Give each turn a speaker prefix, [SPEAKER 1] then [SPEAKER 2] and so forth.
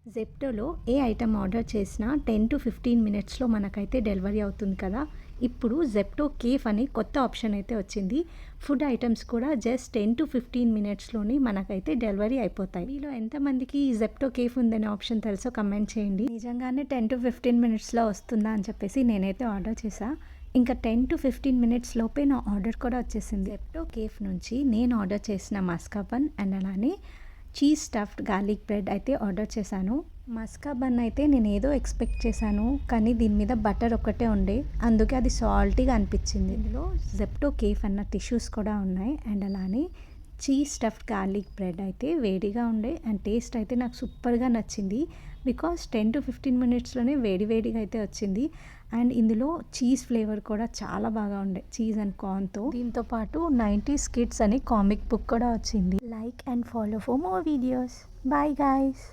[SPEAKER 1] జెప్టోలో ఏ item order చేసినా 10-15 మినిట్స్లో మనకైతే డెలివరీ అవుతుంది కదా. ఇప్పుడు జెప్టో కేఫ్ అని కొత్త ఆప్షన్ అయితే వచ్చింది. ఫుడ్ ఐటమ్స్ కూడా జస్ట్ 10-15 మినిట్స్లోనే మనకైతే డెలివరీ అయిపోతాయి. మీలో ఎంతమందికి ఈ జెప్టో కేఫ్ ఉందనే ఆప్షన్ తెలుసో కమెంట్ చేయండి. నిజంగానే 10-15 మినిట్స్లో వస్తుందా అని చెప్పేసి నేనైతే ఆర్డర్ చేశా. ఇంకా 10-15 మినిట్స్ లోపే నా ఆర్డర్ కూడా వచ్చేసింది. జెప్టో కేఫ్ నుంచి నేను ఆర్డర్ చేసిన మస్కా బన్ అండ్ అలానే చీజ్ స్టఫ్డ్ గార్లిక్ బ్రెడ్ అయితే ఆర్డర్ చేశాను. మస్కా బన్ అయితే నేను ఏదో ఎక్స్పెక్ట్ చేశాను, కానీ దీని మీద బటర్ ఒక్కటే ఉండే, అందుకే అది సాల్టీగా అనిపించింది. ఇందులో జెప్టో కేఫ్ అన్న టిష్యూస్ కూడా ఉన్నాయి అండ్ అలానే చీజ్ స్టఫ్డ్ గార్లిక్ బ్రెడ్ అయితే వేడిగా ఉండే అండ్ టేస్ట్ అయితే నాకు సూపర్గా నచ్చింది. బికాస్ 10-15 మినిట్స్లోనే వేడిగా అయితే వచ్చింది. అండ్ ఇందులో చీజ్ ఫ్లేవర్ కూడా చాలా బాగా ఉండే, చీజ్ అండ్ కార్న్తో. దీంతో పాటు 90s కిడ్స్ అని కామిక్ బుక్ కూడా వచ్చింది. Like and follow for more videos. Bye guys.